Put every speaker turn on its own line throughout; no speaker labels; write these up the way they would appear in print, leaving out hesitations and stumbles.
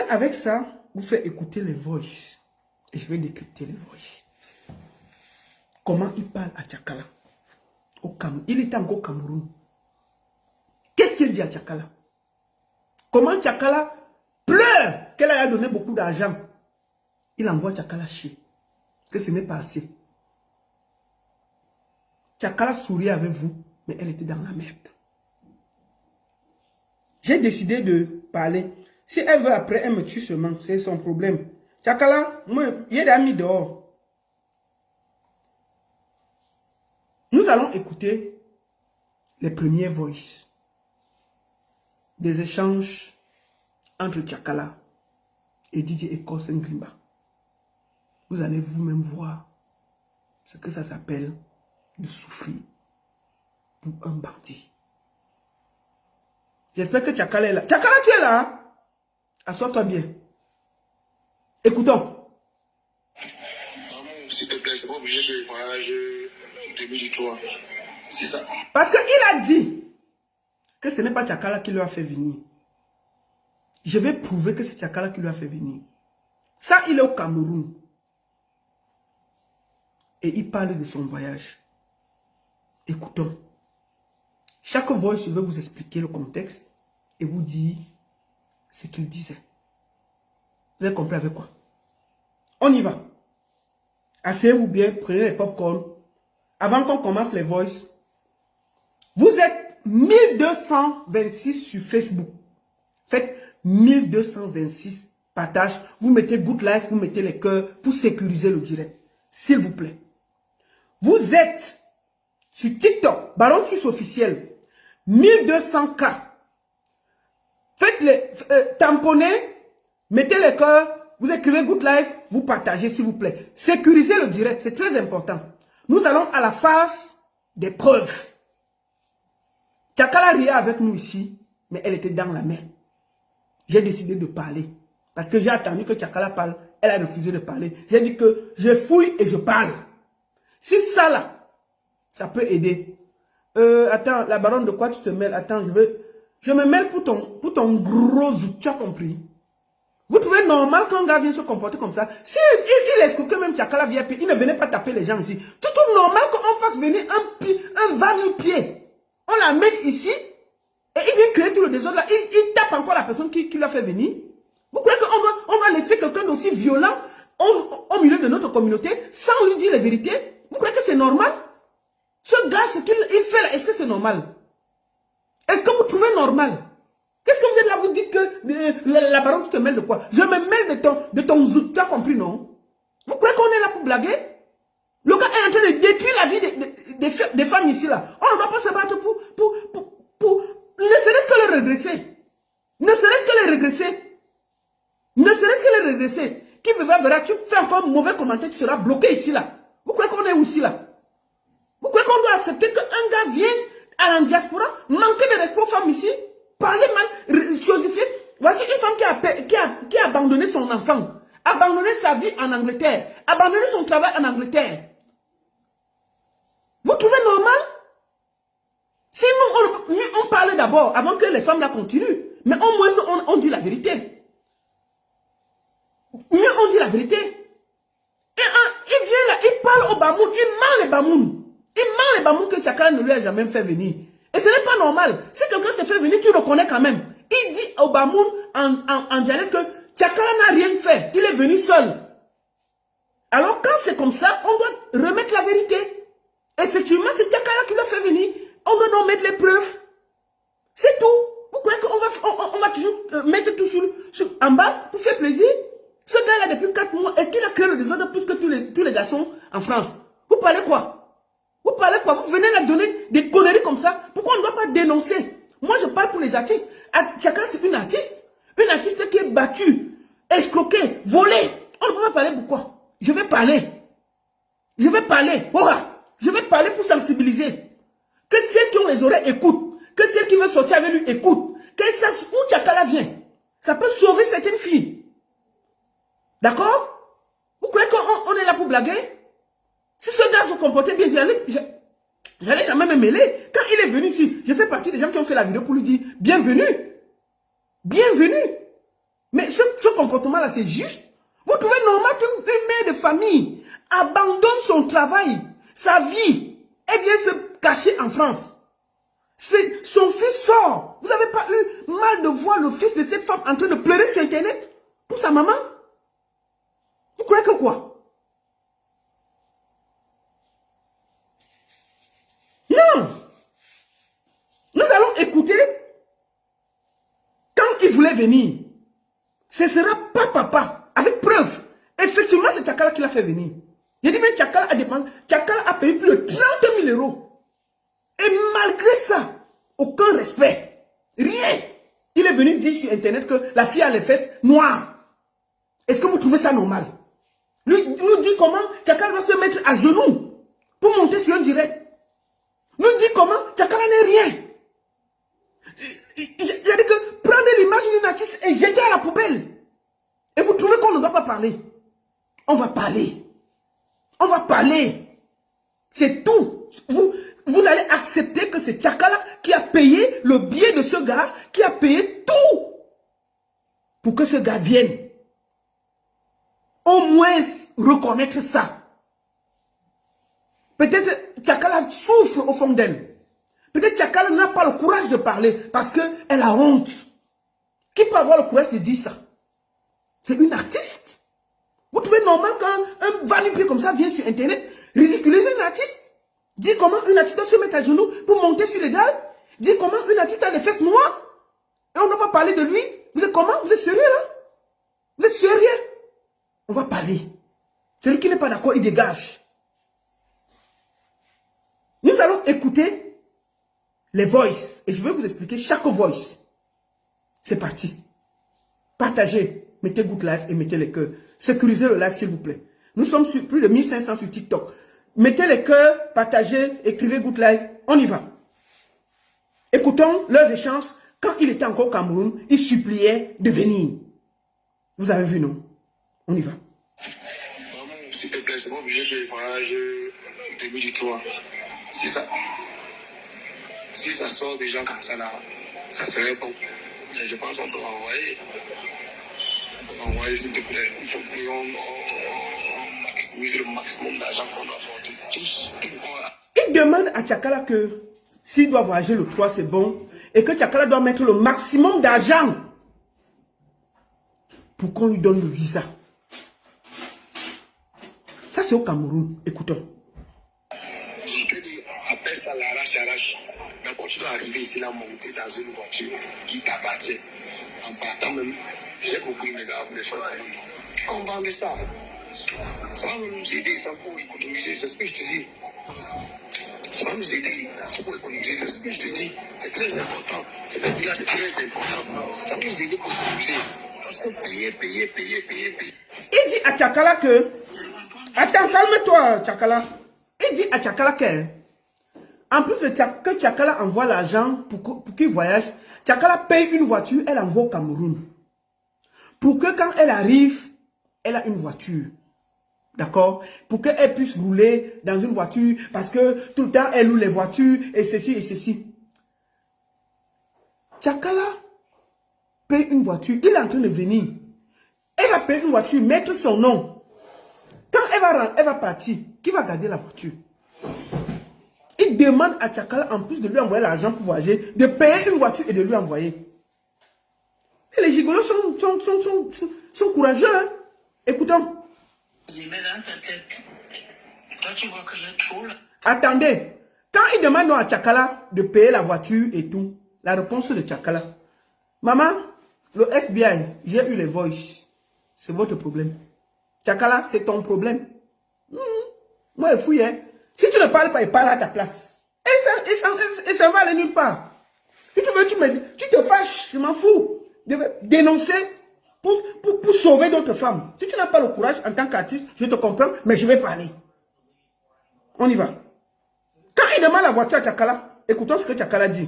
avec ça vous faire écouter les voices. Et je vais décrypter les voices. Comment il parle à Tchakala. Il était encore au Cameroun. Qu'est-ce qu'il dit à Tchakala? Comment Tchakala pleure qu'elle a donné beaucoup d'argent. Il envoie Tchakala chier. Que ce n'est pas assez. Tchakala souriait avec vous, mais elle était dans la merde. J'ai décidé de parler. Si elle veut après, elle me tue seulement. C'est son problème. Tchakala, moi, il y a des amis dehors. Nous allons écouter les premiers voices des échanges entre Tchakala et DJ Ecos Ngrimba. Vous allez vous-même voir ce que ça s'appelle de souffrir pour un bandit. J'espère que Tchakala est là. Tchakala, tu es là, hein? Assois-toi bien. Écoutons.
S'il te plaît, c'est pas obligé de voyager 2003. C'est ça.
Parce qu'il a dit que ce n'est pas Tchakala qui lui a fait venir. Je vais prouver que c'est Tchakala qui lui a fait venir. Ça, il est au Cameroun. Et il parle de son voyage. Écoutons. Chaque voix, je vais vous expliquer le contexte et vous dire ce qu'il disait. Vous avez compris avec quoi? On y va. Asseyez-vous bien, prenez les popcorn. Avant qu'on commence les voices, vous êtes 1226 sur Facebook. Faites 1226 partages. Vous mettez good life, vous mettez les cœurs pour sécuriser le direct. S'il vous plaît. Vous êtes sur TikTok, Baron Suisse officiel, 1200K. Faites les tamponnez, mettez les cœurs, vous écrivez good life, vous partagez s'il vous plaît. Sécurisez le direct, c'est très important. Nous allons à la phase des preuves. Tchakala riait avec nous ici, mais elle était dans la mer. J'ai décidé de parler. Parce que j'ai attendu que Tchakala parle, elle a refusé de parler. J'ai dit que je fouille et je parle. Si ça là, ça peut aider. Attends, la baronne, de quoi tu te mêles? Attends, je me mêle pour ton gros zout, tu as compris? Vous trouvez normal qu'un gars vienne se comporter comme ça? Si il escroquait même Tchakala VIP, il ne venait pas taper les gens ici. Tout normal qu'on fasse venir un va-nu-pied. On l'amène ici et il vient créer tout le désordre là. Il tape encore la personne qui l'a fait venir. Vous croyez qu'on doit laisser quelqu'un d'aussi violent au milieu de notre communauté sans lui dire les vérités? Vous croyez que c'est normal? Ce gars, ce qu'il fait là, est-ce que c'est normal? Est-ce que vous trouvez normal? Qu'est-ce que vous êtes là, vous dites que la baronne, tu te mêles de quoi? Je me mêle de ton zout, tu as compris, non? Vous croyez qu'on est là pour blaguer? Le gars est en train de détruire la vie des femmes ici là. On ne doit pas se battre pour ne serait-ce que les regresser. Ne serait-ce que les regresser. Ne serait-ce que les regresser. Qui verra, tu fais encore un mauvais commentaire, tu seras bloqué ici là. Vous croyez qu'on est aussi là? Vous croyez qu'on doit accepter qu'un gars vienne à la diaspora, manquer de respect aux femmes ici, parler mal, chosifier? Voici une femme qui a abandonné son enfant, abandonné sa vie en Angleterre, abandonné son travail en Angleterre. Vous trouvez normal? Si nous, on parle d'abord, avant que les femmes là continuent, mais au moins on dit la vérité. Mieux on dit la vérité. Et il vient là, il parle au Bamoun, il ment les Bamoun. Il ment les Bamoun que Tchakala ne lui a jamais fait venir. Et ce n'est pas normal. Si quelqu'un te fait venir, tu le reconnais quand même. Il dit au Bamoun en dialecte que Tchakala n'a rien fait. Il est venu seul. Alors quand c'est comme ça, on doit remettre la vérité. Effectivement, c'est Tchakala qui l'a fait venir. On doit donc mettre les preuves. C'est tout. Vous croyez qu'on va toujours mettre tout en bas pour faire plaisir? Ce gars-là, depuis 4 mois, est-ce qu'il a créé le désordre plus que tous les garçons en France? Vous parlez quoi? Vous parlez quoi? Vous venez là donner des conneries comme ça? Pourquoi on ne doit pas dénoncer? Moi, je parle pour les artistes. Chacun, c'est une artiste qui est battue, escroquée, volée. On ne peut pas parler pourquoi? Je vais parler. Je vais parler. Je vais parler pour sensibiliser. Que ceux qui ont les oreilles écoutent. Que ceux qui veulent sortir avec lui écoutent. Qu'elle sache où Tchakala vient. Ça peut sauver certaines filles. D'accord? Vous croyez qu'on est là pour blaguer? Si ce gars se comportait bien, j'allais jamais me mêler. Quand il est venu ici, je fais partie des gens qui ont fait la vidéo pour lui dire bienvenue. Bienvenue. Mais ce ce comportement-là, c'est juste? Vous trouvez normal qu'une mère de famille abandonne son travail, sa vie, et vient se cacher en France? Son fils sort. Vous n'avez pas eu mal de voir le fils de cette femme en train de pleurer sur Internet pour sa maman? Vous croyez que quoi? Non. Nous allons écouter quand il voulait venir. Ce sera pas papa, avec preuve. Effectivement, c'est Tchakala qui l'a fait venir. J'ai dit, mais Tchakala a dépensé. Tchakala a payé plus de 30 000 euros. Et malgré ça, aucun respect. Rien. Il est venu dire sur Internet que la fille a les fesses noires. Est-ce que vous trouvez ça normal? Lui nous dit comment Tchakala doit se mettre à genoux pour monter sur un direct. Nous dit comment Tchakala n'est rien. Il a dit que prenez l'image d'une artiste et jetez à la poubelle. Et vous trouvez qu'on ne doit pas parler? On va parler. On va parler. C'est tout. Vous allez accepter que c'est Tchakala qui a payé le billet de ce gars, qui a payé tout pour que ce gars vienne. Au moins reconnaître ça. Peut-être Tchakala souffre au fond d'elle. Peut-être Tchakala n'a pas le courage de parler parce qu'elle a honte. Qui peut avoir le courage de dire ça? C'est une artiste. Vous trouvez normal quand un va-nu-pied comme ça vient sur Internet ridiculiser une artiste? Dit comment une artiste doit se mettre à genoux pour monter sur les dalles? Dit comment une artiste a les fesses noires? Et on n'a pas parlé de lui? Vous êtes comment? Vous êtes sérieux là? Vous êtes sérieux? On va parler. Celui qui n'est pas d'accord, il dégage. Nous allons écouter les voices. Et je vais vous expliquer chaque voice. C'est parti. Partagez. Mettez Good Life et mettez les cœurs. Sécurisez le live s'il vous plaît. Nous sommes sur plus de 1500 sur TikTok. Mettez les cœurs, partagez, écrivez Good Life. On y va. Écoutons leurs échanges. Quand il était encore au Cameroun, il suppliait de venir. Vous avez vu, non? On y va.
Maman, s'il te plaît, c'est pas obligé de voyage 2003. C'est ça. Si ça sort des gens comme ça là, ça serait bon. Mais je pense qu'on peut envoyer. On peut envoyer, s'il te plaît. Il faut qu'on maximise le maximum d'argent qu'on doit apporter. Tous.
Il demande à Tchakala que s'il doit voyager le 3, c'est bon. Et que Tchakala doit mettre le maximum d'argent pour qu'on lui donne le visa. Ça, c'est au Cameroun. Écoutons.
Je te dis, après ça, l'arrache. D'abord, tu dois arriver ici, là, monter dans une voiture qui t'appartient. En partant même, j'ai beaucoup de mégas pour les faire. On parle de ça. Ça va nous aider, ça pour économiser, c'est ce que je te dis. Ça va nous aider, ça pour économiser, c'est ce que je te dis. C'est très important. C'est là, c'est très important. Ça va nous aider pour économiser. Parce que payer.
Il dit à Tchakala que... Attends, calme-toi, Tchakala. Il dit à Tchakala que... En plus de que Tchakala envoie l'argent pour qu'il voyage, Tchakala paye une voiture, elle envoie au Cameroun. Pour que quand elle arrive, elle a une voiture. D'accord? Pour qu'elle puisse rouler dans une voiture, parce que tout le temps, elle loue les voitures, et ceci, et ceci. Tchakala paye une voiture, il est en train de venir. Elle va payer une voiture, mettre son nom. Quand elle va partir, qui va garder la voiture? Il demande à Tchakala, en plus de lui envoyer l'argent pour voyager, de payer une voiture et de lui envoyer. Et les gigolos sont courageux. Hein? Écoutons.
Dans ta tête. Toi, tu vois que j'ai trop là.
Attendez. Quand il demande à Tchakala de payer la voiture et tout, la réponse de Tchakala. Maman, le FBI, j'ai eu les voices. C'est votre problème. Tchakala, c'est ton problème. Moi, je fouille, hein. Si tu ne parles pas, il parle à ta place. Et ça va aller nulle part. Si tu veux, tu te fâches, je m'en fous. Je vais dénoncer pour sauver d'autres femmes. Si tu n'as pas le courage en tant qu'artiste, je te comprends, mais je vais parler. On y va. Quand il demande la voiture à Tchakala, écoutons ce que Tchakala dit.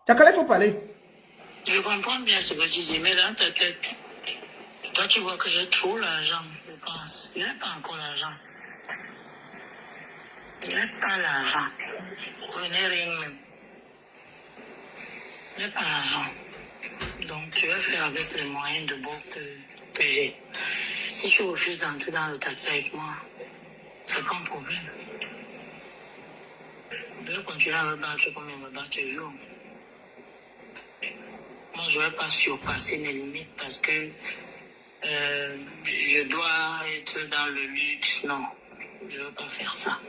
Tchakala, il faut parler.
Je comprends bien ce que tu dis, mais dans ta tête, toi, tu vois que j'ai trop l'argent, je pense. Il n'y a pas encore l'argent. Il n'y a pas l'argent. Vous prenez rien même. Il n'y a pas l'argent. Donc, tu vas faire avec les moyens de bord que j'ai. Si tu refuses d'entrer dans le taxi avec moi, c'est pas un problème. On peut continuer à me battre comme on me bat toujours. Moi, je ne vais pas surpasser mes limites parce que je dois être dans le luxe. Non, je ne veux pas faire ça.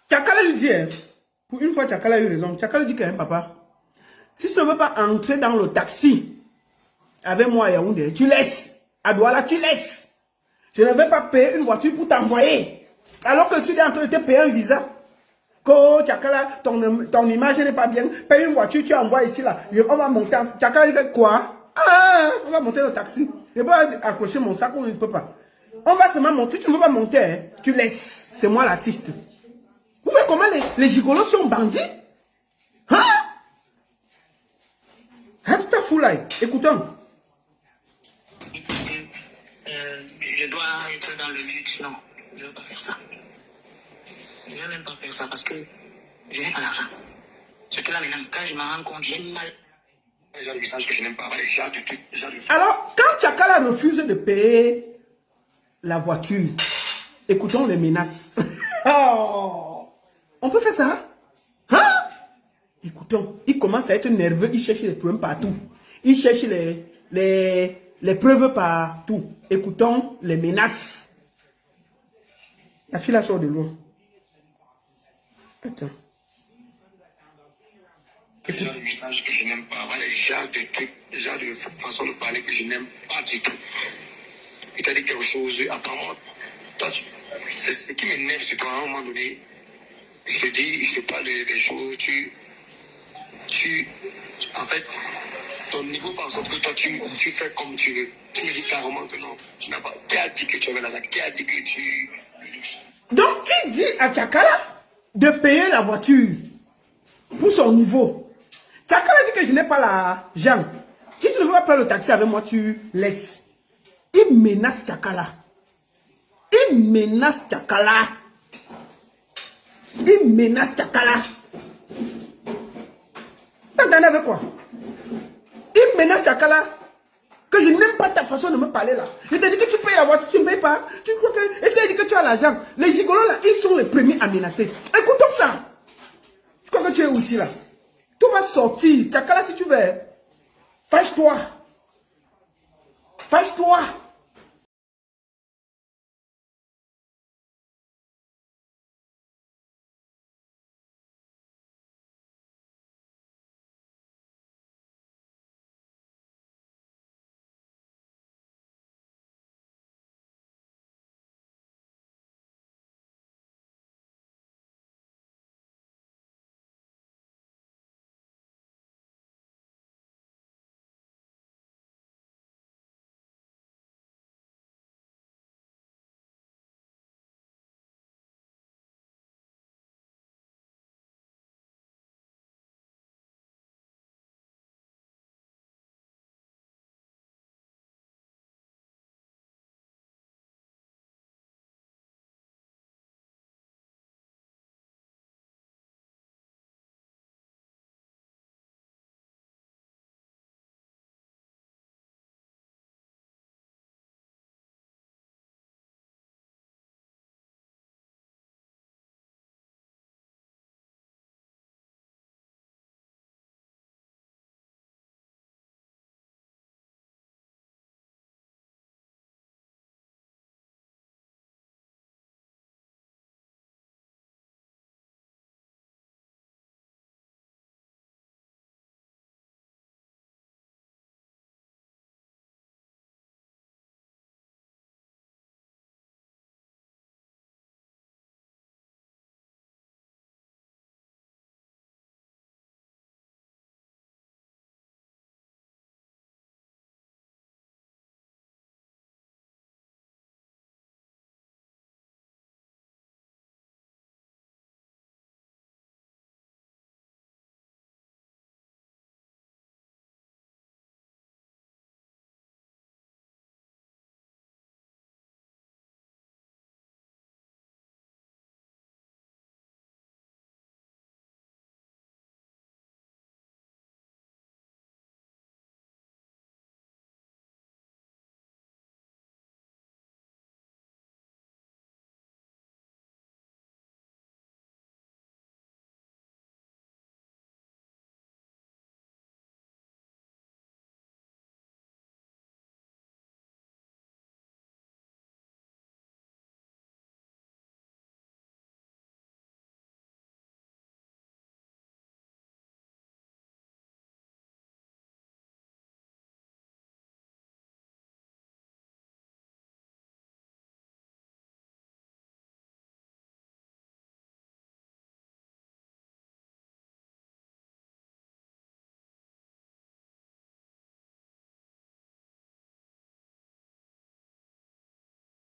Tchakala lui dit, hein, pour une fois, Tchakala a eu raison. Tchakala dit quand même, papa, si tu ne veux pas entrer dans le taxi avec moi à Yaoundé, tu laisses. À Douala, tu laisses. Je ne vais pas payer une voiture pour t'envoyer. Alors que tu es en train de te payer un visa. Que Tchakala, ton image n'est pas bien. Paye une voiture, tu envoies ici, là. On va monter. Tchakala dit quoi? Ah, on va monter le taxi. Je ne peux pas accrocher mon sac ou je ne peux pas. On va seulement monter. Si tu ne veux pas monter, hein, tu laisses. C'est moi l'artiste. Vous voyez comment les gigolos sont bandits? Hein? Reste fou là. Écoutons.
Parce que je dois être dans le luxe. Non, je ne veux pas faire ça. Je ne vais même pas faire ça parce que je n'ai pas l'argent. Ce que là maintenant, quand je me rends compte, j'ai mal.
Les gens de messages que je n'aime pas, les gens de trucs, les gens de...
Alors, quand Tchakala refuse de payer la voiture, écoutons les menaces. Oh, on peut faire ça? Hein? Écoutons, il commence à être nerveux, il cherche les problèmes partout. Il cherche les preuves partout. Écoutons les menaces. La fille la sort de loin. Attends.
Les gens de messages que je n'aime pas, les gens de trucs, les gens de façon de parler que je n'aime pas du tout. Il t'a dit quelque chose, apparemment, toi, c'est ce qui m'énerve sur toi à un moment donné. Je te dis, je te parle des choses, en fait, ton niveau par exemple que toi, tu fais comme tu veux. Tu me dis carrément que non, tu n'as pas. Qui a dit que tu avais l'argent? Qui a dit que tu...
Donc, il dit à Tchakala de payer la voiture pour son niveau. Tchakala dit que je n'ai pas l'argent. Si tu ne veux pas prendre le taxi avec moi, tu laisses. Il menace Tchakala. Il menace Tchakala. Il menace Tchakala. T'entendez avec quoi? Il menace Tchakala. Que je n'aime pas ta façon de me parler là. Je t'ai dit que tu payes la voiture, tu ne payes pas. Tu crois que... Est-ce qu'il a dit que tu as l'argent? Les gigolos là, ils sont les premiers à menacer. Écoutons ça. Je crois que tu es aussi là. Tout va sortir. Tchakala, si tu veux. Fâche-toi. Fâche-toi.